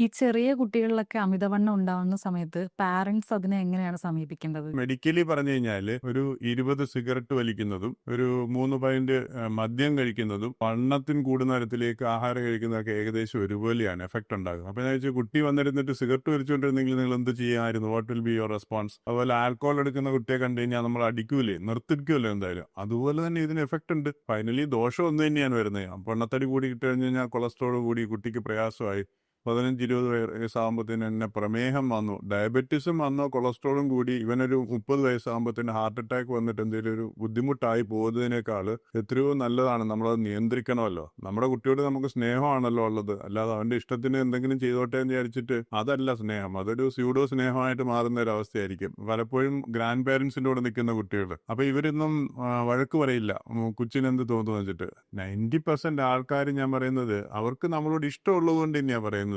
ഈ ചെറിയ കുട്ടികളിലൊക്കെ അമിതവണ്ണം ഉണ്ടാവുന്ന സമയത്ത് പാരന്റ്സ് അതിനെ എങ്ങനെയാണ് സമീപിക്കേണ്ടത്? മെഡിക്കലി പറഞ്ഞു കഴിഞ്ഞാല് ഒരു 20 സിഗരറ്റ് വലിക്കുന്നതും ഒരു 3 പൈന്റ് മദ്യം കഴിക്കുന്നതും വണ്ണത്തിന് കൂടുന്ന തരത്തിലേക്ക് ആഹാരം കഴിക്കുന്നതൊക്കെ ഏകദേശം ഒരുപോലെയാണ് എഫക്ട് ഉണ്ടാകുന്നത്. അപ്പൊ ഞാൻ വെച്ചാൽ കുട്ടി വന്നിരുന്നിട്ട് സിഗരറ്റ് വലിച്ചുകൊണ്ടിരുന്നെങ്കിൽ നിങ്ങൾ എന്ത് ചെയ്യാമായിരുന്നു? What will be your response? അതുപോലെ ആൽക്കോഹോൾ എടുക്കുന്ന കുട്ടിയെ കണ്ടു കഴിഞ്ഞാൽ നമ്മൾ അടിക്കൂലേ, നിർത്തിരിക്കുമല്ലോ എന്തായാലും. അതുപോലെ തന്നെ ഇതിന് എഫക്ട് ഉണ്ട്. ഫൈനലി ദോഷം ഒന്ന് തന്നെയാണ് വരുന്നത്. പൊണ്ണത്തടി കൂടി കിട്ടി കഴിഞ്ഞ് കഴിഞ്ഞാൽ കൊളസ്ട്രോൾ കൂടി കുട്ടിക്ക് പ്രയാസമായി. 15-20 വയസ്സാകുമ്പോഴത്തേന് തന്നെ പ്രമേഹം വന്നു, ഡയബറ്റീസും വന്നു, കൊളസ്ട്രോളും കൂടി. ഇവനൊരു 30 വയസ്സാകുമ്പോഴത്തേന് ഹാർട്ട് അറ്റാക്ക് വന്നിട്ട് എന്തെങ്കിലും ഒരു ബുദ്ധിമുട്ടായി പോകുന്നതിനേക്കാൾ എത്രയോ നല്ലതാണ് നമ്മളത് നിയന്ത്രിക്കണമല്ലോ. നമ്മുടെ കുട്ടിയോട് നമുക്ക് സ്നേഹമാണല്ലോ ഉള്ളത്, അല്ലാതെ അവന്റെ ഇഷ്ടത്തിന് എന്തെങ്കിലും ചെയ്തോട്ടെ എന്ന് വിചാരിച്ചിട്ട് അതല്ല സ്നേഹം. അതൊരു സ്യൂഡോ സ്നേഹമായിട്ട് മാറുന്ന ഒരു അവസ്ഥയായിരിക്കും പലപ്പോഴും ഗ്രാൻഡ് പേരൻസിന്റെ കൂടെ നിൽക്കുന്ന കുട്ടികൾ. അപ്പൊ ഇവരൊന്നും വഴക്ക് പറയില്ല, കൊച്ചിനെന്ത് തോന്നുന്നു വെച്ചിട്ട്. 90% ആൾക്കാർ ഞാൻ പറയുന്നത് അവർക്ക് നമ്മളോട് ഇഷ്ടമുള്ളത് കൊണ്ട് തന്നെയാണ് പറയുന്നത്.